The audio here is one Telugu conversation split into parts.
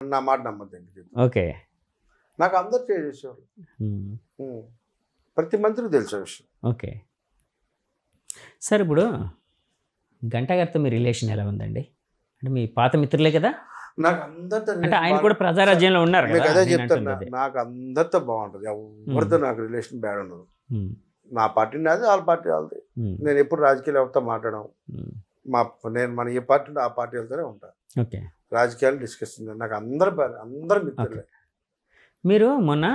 నా మాట నమ్మద్దండి. ఓకే. నాకు అందరు చేసేవాళ్ళు. ప్రతి మంత్రికి తెలిసే విషయం. ఓకే. సార్ ఇప్పుడు గంటా గారితో మీ రిలేషన్ ఎలా ఉందండి? అంటే మీ పాత మిత్రులే కదా? నాకు అందరితో అంటే ఆయన కూడా ప్రజారాజ్యంలో ఉన్నారు మీకు కదా? అదే చెప్తాను. నాకు అందరితో బాగుంటుంది. ఎవరితో నాకు రిలేషన్ బ్యాడ్ ఉండదు. నా పార్టీ నాది, వాళ్ళ పార్టీ వాళ్ళది. నేను ఎప్పుడు రాజకీయాలు ఎవరితో మాట్లాడడం. మన ఏ పార్టీ ఉంటే ఆ పార్టీ వెళ్తూనే ఉంటాను. ఓకే. రాజకీయాలు డిస్కస్ నాకు అందరు మిత్రులే. మీరు మొన్న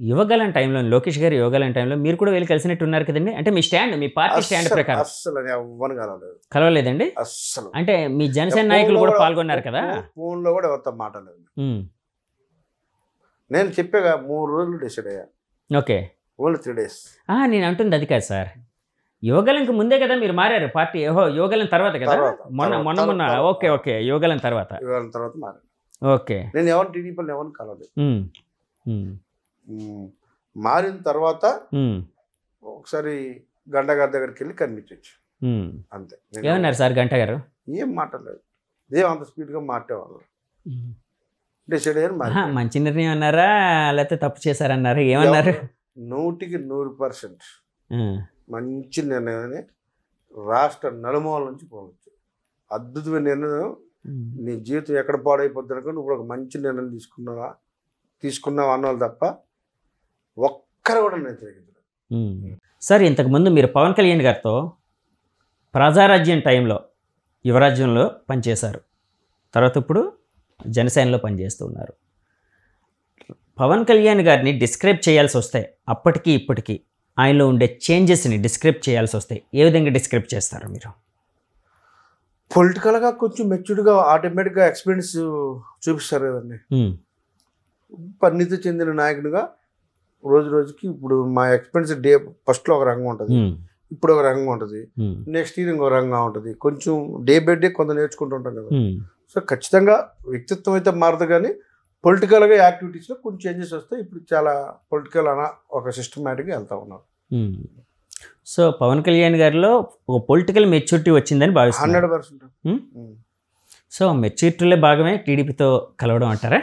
యువగలం టైంలో, లోకేష్ గారి యువగలం టైంలో మీరు కూడా వెళ్ళి కలిసినట్టు ఉన్నారు కదండి? అంటే మీ స్టాండ్, మీ పార్టీ స్టాండ్ ప్రకారం అస్సలు ఎవ్వరు కలవలేదు. కలవలేదండి? అస్సలు. అంటే మీ జనసేన నాయకులు కూడా పాల్గొన్నారు కదా? ఫోన్లో కూడా ఎవరితో మాట్లాడలేదు. నేను చెప్పాగా 3 రోజులు డిసైడ్ అయ్యా. ఓకే. Only 3 days. నేను అంటుంది అది కాదు సార్. యువగలంకి ముందే కదా మీరు మారారు పార్టీ? యువగలం తర్వాత కదా? మొన్న ఓకే ఓకే, యువగలం తర్వాత మారాను. ఓకే. నేను ఎవరిని టీడీపీలో ఎవరిని కలవలేదు. మారిన తర్వాత ఒకసారి గంటా గారి దగ్గరికి వెళ్ళి కనిపించచ్చు అంతే. ఏమన్నారు సార్ గంటా గారు? ఏం మాట్లాడలేదు. అంత స్పీడ్గా మాట్లాడేవాళ్ళు. డిసైడ్ అయ్యారు. మంచి నిర్ణయం అన్నారా లేకపోతే తప్పు చేశారన్నారా? ఏమన్నారు? 100% మంచి నిర్ణయం. రాష్ట్ర నలుమూల నుంచి పోవచ్చు. అద్భుతమైన నిర్ణయం. నీ జీవితం ఎక్కడ పాడైపోద్ది అనుకో, నువ్వు ఒక మంచి నిర్ణయం తీసుకున్నావు అన్నవాళ్ళు తప్ప ఒక్కరు కూడా వ్యతిరేకించలేదు. సార్ ఇంతకుముందు మీరు పవన్ కళ్యాణ్ గారితో ప్రజారాజ్యం టైంలో యువరాజ్యంలో పనిచేశారు, తర్వాత ఇప్పుడు జనసేనలో పనిచేస్తూ ఉన్నారు. పవన్ కళ్యాణ్ గారిని డిస్క్రైబ్ చేయాల్సి వస్తే అప్పటికి ఇప్పటికీ ఆయనలో ఉండే చేంజెస్ని డిస్క్రైబ్ చేయాల్సి వస్తే ఏ విధంగా డిస్క్రైబ్ చేస్తారు మీరు? పొలిటికల్గా కొంచెం మెచ్యూర్డ్గా ఆటోమేటిక్గా ఎక్స్పీరియన్స్ చూపిస్తారు కదండి. పరిణితి చెందిన నాయకుడిగా రోజు రోజుకి ఇప్పుడు మా ఎక్స్పీరియన్స్ ఫస్ట్లో ఒక రంగం ఉంటుంది, ఇప్పుడు ఒక రంగం ఉంటుంది, నెక్స్ట్ ఇయర్ ఇంకో రంగం ఉంటుంది. కొంచెం డే బై డే కొంత నేర్చుకుంటూ ఉంటాం కదా. సో ఖచ్చితంగా వ్యక్తిత్వం అయితే మారదు, కానీ పొలిటికల్గా యాక్టివిటీస్లో కొన్ని చేంజెస్ వస్తాయి. ఇప్పుడు చాలా పొలిటికల్ ఒక సిస్టమేటిక్గా వెళ్తూ ఉన్నారు. సో పవన్ కళ్యాణ్ గారిలో ఒక పొలిటికల్ మెచ్యూరిటీ వచ్చిందని భావిస్తున్నారు. 100%. సో మెచ్యూరిటీలో భాగమే టీడీపీతో కలవడం అంటారా?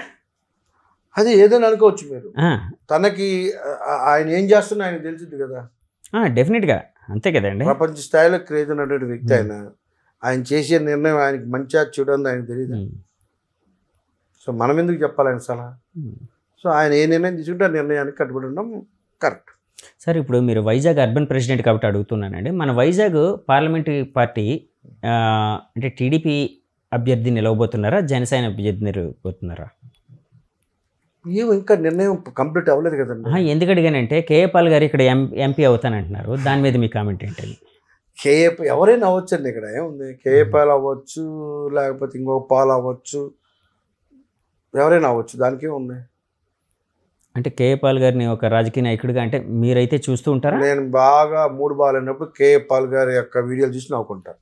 అది ఏదైనా అనుకోవచ్చు మీరు. తనకి ఆయన ఏం చేస్తున్నా ఆయన తెలిసింది కదా. డెఫినెట్గా అంతే కదండి. ప్రపంచ స్థాయిలో క్రేజ్ ఉన్నటువంటి వ్యక్తి ఆయన చేసే నిర్ణయం ఆయనకి మంచిగా చూడండి ఆయన తెలియదు. సో మనం ఎందుకు చెప్పాలి ఆయన సలహా? సో ఆయన ఏ నిర్ణయం తీసుకుంటే ఆ నిర్ణయానికి కట్టుబడి ఉండడం కరెక్ట్. సార్ ఇప్పుడు మీరు వైజాగ్ అర్బన్ ప్రెసిడెంట్ కాబట్టి అడుగుతున్నానండి. మన వైజాగ్ పార్లమెంటరీ పార్టీ అంటే టీడీపీ అభ్యర్థి నిలవబోతున్నారా, జనసేన అభ్యర్థి నిలవబోతున్నారా? ఏమో ఇంకా నిర్ణయం కంప్లీట్ అవ్వలేదు కదండి. ఎందుకు అడిగానంటే కేఏ పాల్ గారు ఇక్కడ ఎంపీ అవుతానంటున్నారు, దాని మీద మీ కామెంట్ ఏంటండి? కేఏ ఎవరైనా అవ్వచ్చండి, ఇక్కడ ఏముంది. కేఏ పాల్ అవ్వచ్చు, లేకపోతే ఇంకొక పాల్ అవ్వచ్చు, ఎవరైనా అవ్వచ్చు, దానికే ఉంది. అంటే కేఏ పాల్ గారిని ఒక రాజకీయ నాయకుడిగా అంటే మీరైతే చూస్తూ ఉంటారా? నేను బాగా మూడు బాగాలేనప్పుడు కేఏ పాల్ గారి యొక్క వీడియోలు చూసి నవ్వుకుంటాను.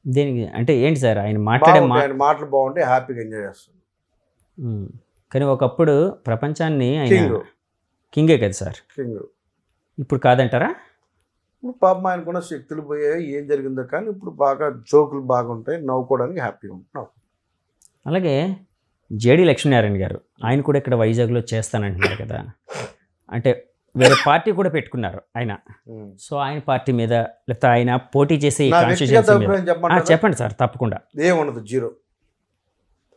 దేనికి అంటే ఏంటి సార్ ఆయన మాటలు బాగుంటే హ్యాపీగా ఎంజాయ్ చేస్తాను. కానీ ఒకప్పుడు ప్రపంచాన్ని ఆయన కింగే కదా సార్. కింగ్ ఇప్పుడు కాదంటారా? ఇప్పుడు పాపం ఆయనకున్న శక్తులు పోయాయి, ఏం జరిగిందో. కానీ ఇప్పుడు బాగా జోకులు బాగుంటాయి, నవ్వుకోవడానికి హ్యాపీగా ఉంటున్నాం. అలాగే జేడి లక్ష్మీనారాయణ గారు ఆయన కూడా ఇక్కడ వైజాగ్లో చేస్తానంటున్నారు కదా. అంటే వేరే పార్టీ కూడా పెట్టుకున్నారు ఆయన. సో ఆయన పార్టీ మీద లేకపోతే ఆయన పోటీ చేసే చెప్పండి సార్. తప్పకుండా. ఏముండదు, జీరో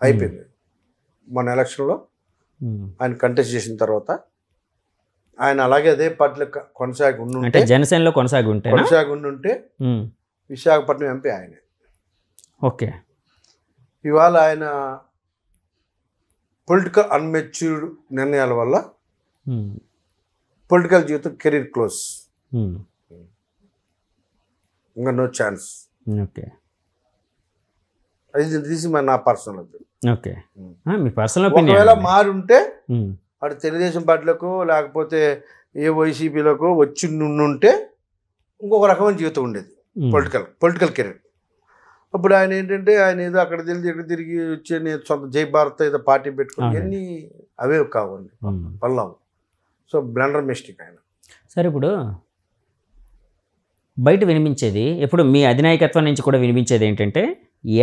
అయిపోయింది. మన ఎలక్షన్లో ఆయన కంటెస్ట్ చేసిన తర్వాత ఆయన అలాగే అదే పార్టీలో కొనసాగి ఉంటే, జనసేనలో కొనసాగి ఉంటే విశాఖపట్నం ఎంపీ ఆయనే. ఓకే. ఇవాళ ఆయన పొలిటికల్ అన్మెచ్యూర్డ్ నిర్ణయాల వల్ల పొలిటికల్ జీవితం కెరీర్ క్లోజ్, ఇంకా నో ఛాన్స్. ఓకే. అది తీసి నా పర్సనల్ ఒపీనియన్. ఓకే, మీ పర్సనల్ ఒపీనియన్. ఒకవేళ మారి ఉంటే అటు తెలుగుదేశం పార్టీలకు లేకపోతే ఏ వైసీపీలకు వచ్చి నుండుంటే ఇంకొక రకమైన జీవితం ఉండేది, పొలిటికల్ కెరీర్. అప్పుడు ఆయన ఏంటంటే ఆయన ఏదో అక్కడ తెలిసి ఎక్కడ తిరిగి వచ్చి నేను సొంత జై భారత్ ఏదో పార్టీ పెట్టుకుని అన్నీ అవే కావండి పల్లావు. సో బ్లండర్ మిస్టేక్ ఆయన. సరే ఇప్పుడు బయట వినిపించేది ఎప్పుడు మీ అధినాయకత్వం నుంచి కూడా వినిపించేది ఏంటంటే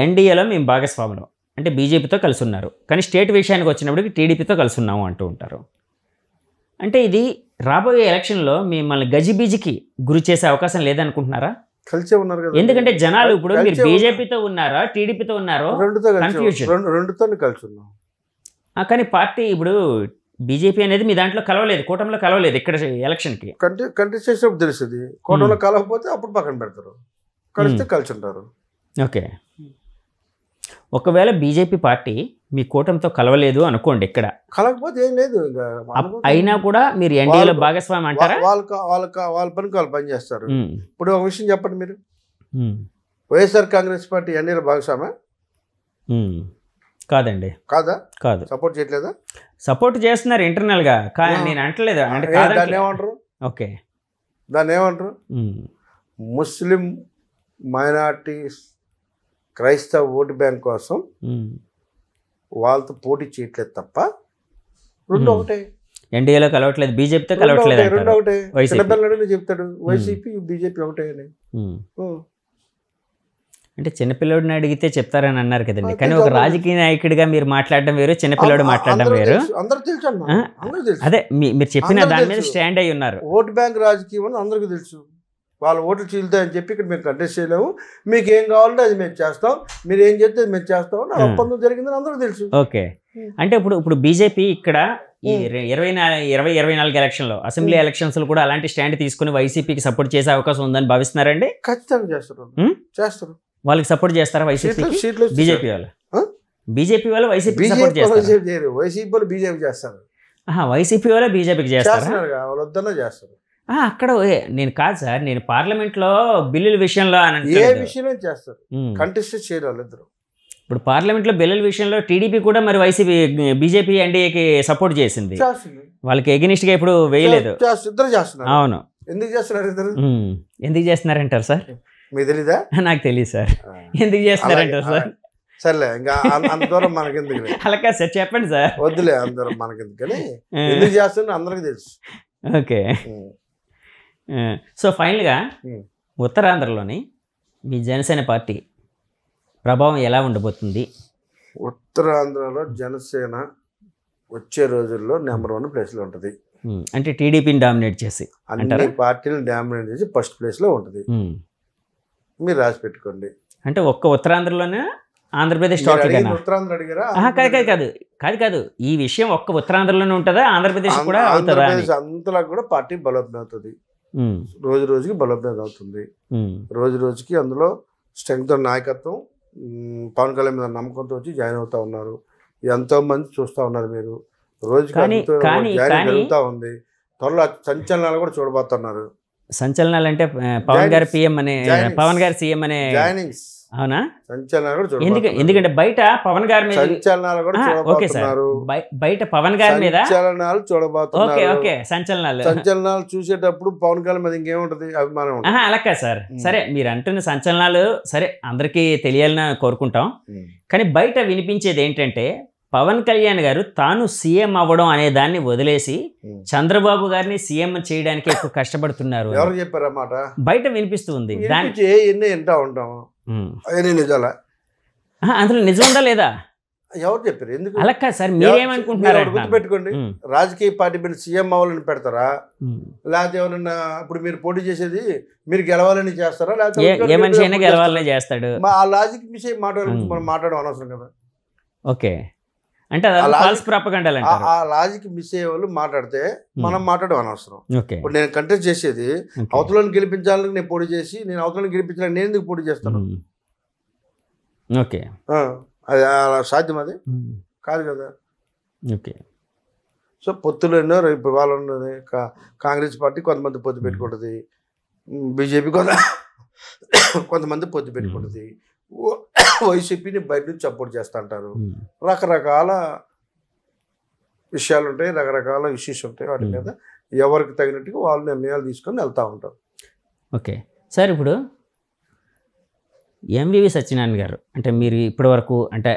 ఎన్డీఏలో మేము భాగస్వాములం అంటే బీజేపీతో కలిసి ఉన్నారు, కానీ స్టేట్ విషయానికి వచ్చినప్పటికి టీడీపీతో కలిసి ఉన్నాము అంటూ ఉంటారు. అంటే ఇది రాబోయే ఎలక్షన్లో మిమ్మల్ని గజిబిజికి గురి చేసే అవకాశం లేదనుకుంటున్నారా? కలిసే ఉన్నారు కదా, ఎందుకంటే జనాలు ఇప్పుడు మీరు బీజేపీతో ఉన్నారా టీడీపీతో ఉన్నారో రెండుతో కలిసి ఉన్నాం. కానీ పార్టీ ఇప్పుడు బీజేపీ అనేది మీ దాంట్లో కలవలేదు, కూటమిలో కలవలేదు. ఇక్కడ ఎలక్షన్కి కంటెస్ట్ చేసినప్పుడు తెలుస్తుంది, కూటమిలో కలవకపోతే అప్పుడు పక్కన పెడతారు, కలిస్తే కలిసి ఉంటారు. ఓకే, ఒకవేళ బీజేపీ పార్టీ మీ కూటమితో కలవలేదు అనుకోండి, ఇక్కడ కలవకపోతే ఏం లేదు, అయినా కూడా మీరు ఎన్డీఏలో భాగస్వామి అంటారా? వాళ్ళ పనికి వాళ్ళు పని చేస్తారు. ఇప్పుడు ఒక విషయం చెప్పండి, మీరు వైఎస్ఆర్ కాంగ్రెస్ పార్టీ ఎన్డీఏలో భాగస్వామే కాదండి? కాదు. సపోర్ట్ చేయట్లేదా? సపోర్ట్ చేస్తున్నారు ఇంటర్నల్గా, కానీ నేను అంటలేదు. అంటే దాన్ని ఏమంటారు? ఓకే, దాన్ని ఏమంటారు? ముస్లిం మైనార్టీస్ క్రైస్తవ ఓటు బ్యాంక్ కోసం వాళ్ళతో పోటీ చేయట్లేదు తప్ప రెండు ఒకటే. ఎన్డీఏలో కలవట్లేదు, బీజేపీతో కలవట్లేదు, రెండు ఒకటే. చిన్నపిల్లడు చెప్తాడు వైసీపీ బీజేపీ ఒకటే అని. అంటే చిన్నపిల్లడిని అడిగితే చెప్తారని అన్నారు కదండి, కానీ ఒక రాజకీయ నాయకుడిగా మీరు మాట్లాడడం వేరు, చిన్నపిల్లడు మాట్లాడడం వేరు. అందరూ తెలుసు, అదే మీరు చెప్పిన దాని మీద స్టాండ్ అయి ఉన్నారు. ఓటు బ్యాంక్ రాజకీయం అని అందరికీ తెలుసు. వాళ్ళ ఓట్లు చీలుతాయని చెప్పి ఇక్కడ మేము కంటెస్ట్ చేయలేము, మీకు ఏం కావాలంటే అది మేము చేస్తాం, మీరు ఏం చెప్తే అది మేము చేస్తాం అని ఒప్పందం జరిగిందని అందరికీ తెలుసు. ఓకే, అంటే ఇప్పుడు బీజేపీ ఇక్కడ ఈ 2024 ఎలక్షన్లో అసెంబ్లీ ఎలక్షన్స్లో కూడా అలాంటి స్టాండ్ తీసుకుని వైసీపీకి సపోర్ట్ చేసే అవకాశం ఉందని భావిస్తున్నారండి? ఖచ్చితంగా చేస్తారు. వాళ్ళకి సపోర్ట్ చేస్తారా వైసీపీ? బీజేపీ వాళ్ళు వైసీపీ సపోర్ట్ చేస్తారు, వైసీపీ వాళ్ళు బీజేపీ చేస్తారు. వైసీపీ వాళ్ళే బీజేపీకి చేస్తారు, వాళ్ళు వద్దన్నా చేస్తారు. అక్కడ నేను కాదు సార్, నేను పార్లమెంట్లో బిల్లుల విషయంలో ఏ విషయంలో చేస్తారు, కంటెస్ట్ చేయరు వాళ్ళిద్దరు. ఇప్పుడు పార్లమెంట్లో బిల్లుల విషయంలో టీడీపీ కూడా మరి వైసీపీ బీజేపీ ఎన్డీఏకి సపోర్ట్ చేసింది, వాళ్ళకి ఎగనిస్ట్గా ఇప్పుడు వేయలేదు. ఇద్దరు చేస్తున్నారు. అవును, ఎందుకు చేస్తున్నారు ఇద్దరు? ఎందుకు చేస్తున్నారంటారు సార్? మీకు తెలీదా? నాకు తెలియదు సార్, ఎందుకు చేస్తున్నారంటారు సార్? సర్లే, ఇంకా అంత దూరం మనకెందుకు? అలాగే సార్, చెప్పండి సార్. వద్దులే, అంత దూరం మనకెందుకని, ఎందుకు చేస్తున్నా అందరికి తెలుసు. ఓకే, సో ఫైనల్గా ఉత్తరాంధ్రలోని మీ జనసేన పార్టీ ప్రభావం ఎలా ఉండబోతుంది? ఉత్తరాంధ్రలో జనసేన వచ్చే రోజుల్లో నెంబర్ 1 ప్లేస్లో ఉంటుంది. అంటే టీడీపీని డామినేట్ చేసి, అన్ని పార్టీలను డామినేట్ చేసి ఫస్ట్ ప్లేస్లో ఉంటుంది. మీరు రాసి పెట్టుకోండి. అంటే ఒక్క ఉత్తరాంధ్రలోనే ఆంధ్రప్రదేశ్ ఉత్తరాంధ్ర అడిగారా? కాదు, ఈ విషయం ఒక్క ఉత్తరాంధ్రలోనే ఉంటుందా, ఆంధ్రప్రదేశ్ కూడా అవుతుందా? అంతలా కూడా పార్టీ బలోపేతం అవుతుంది, రోజు రోజుకి బలోపేతం అవుతుంది. రోజు రోజుకి అందులో స్ట్రెంగ్త్ నాయకత్వం, పవన్ కళ్యాణ్ మీద నమ్మకంతో వచ్చి జాయిన్ అవుతా ఉన్నారు. ఎంతో మంది చూస్తూ ఉన్నారు. మీరు రోజుకి జాయిన్ జరుగుతూ ఉంది. త్వరలో సంచలనాలు కూడా చూడబోతున్నారు. సంచలనాలు అంటే పవన్ గారు పిఎం అనే, పవన్ గారు సీఎం అనే జాయినింగ్స్. అవునా? సంచలనాలు కూడా ఎందుకంటే బయట పవన్ గారి మీద సంచలనాలు కూడా చూడబోతున్నారు. బయట పవన్ గారి మీద సంచలనాలు చూడబోతున్నారు. సంచలనాలు చూసేటప్పుడు పవన్ కళ్యాణ్ మీద ఇంకేముంటది, అభిమానం. అలాగే సార్, సరే మీరు అంటున్న సంచలనాలు సరే అందరికీ తెలియాలని కోరుకుంటాం, కానీ బయట వినిపించేది ఏంటంటే పవన్ కళ్యాణ్ గారు తాను సీఎం అవ్వడం అనే దాన్ని వదిలేసి చంద్రబాబు గారిని సీఎం చేయడానికి ఎక్కువ కష్టపడుతున్నారు. ఎవరు చెప్పారన్నమాట? బయట వినిపిస్తుంది. అందులో నిజం ఉందా లేదా? ఎవరు చెప్పారు? ఎందుకు అలా కాదు సార్, మీరేమనుకుంటున్నారు? గుర్తుపెట్టుకోండి, రాజకీయ పార్టీ మీద సీఎం అవ్వాలని పెడతారా, లేకపోతే ఎవరన్నా ఇప్పుడు మీరు పోటీ చేసేది మీరు గెలవాలని చేస్తారా, లేకపోతే ఏ మనిషి అయినా గెలవాలని చేస్తాడు? ఆ లాజిక్ విషయం మనం మాట్లాడడం అనవసరం కదా. ఓకే, అంటే ఫాల్స్ ప్రాపగండా అంటారు. ఆ లాజిక్ మిస్ అయ్యే వాళ్ళు మాట్లాడితే మనం మాట్లాడడం అనవసరం. ఇప్పుడు నేను కంటెస్ట్ చేసేది అవతలను గెలిపించాలని నేను పోటీ చేసి, నేను అవతలను గెలిపించాలని నేను ఎందుకు పోటీ చేస్తాను? ఓకే, అది అలా సాధ్యం? అది కాదు కదా. ఓకే, సో పొత్తులు ఎన్నో ఇప్పుడు వాళ్ళు ఉన్నది. కాంగ్రెస్ పార్టీ కొంతమంది పొత్తు పెట్టుకుంటుంది, బీజేపీ కొంతమంది పొత్తు పెట్టుకుంటుంది, వైసీపీని బయట నుంచి సపోర్ట్ చేస్తూ అంటారు. రకరకాల విషయాలు ఉంటాయి, రకరకాల ఇష్యూస్ ఉంటాయి. వాటి మీద ఎవరికి తగినట్టుగా వాళ్ళు నిర్ణయాలు తీసుకొని వెళ్తూ ఉంటారు. ఓకే సార్, ఇప్పుడు ఎంవివి సత్యనారాయణ గారు అంటే మీరు ఇప్పటి వరకు అంటే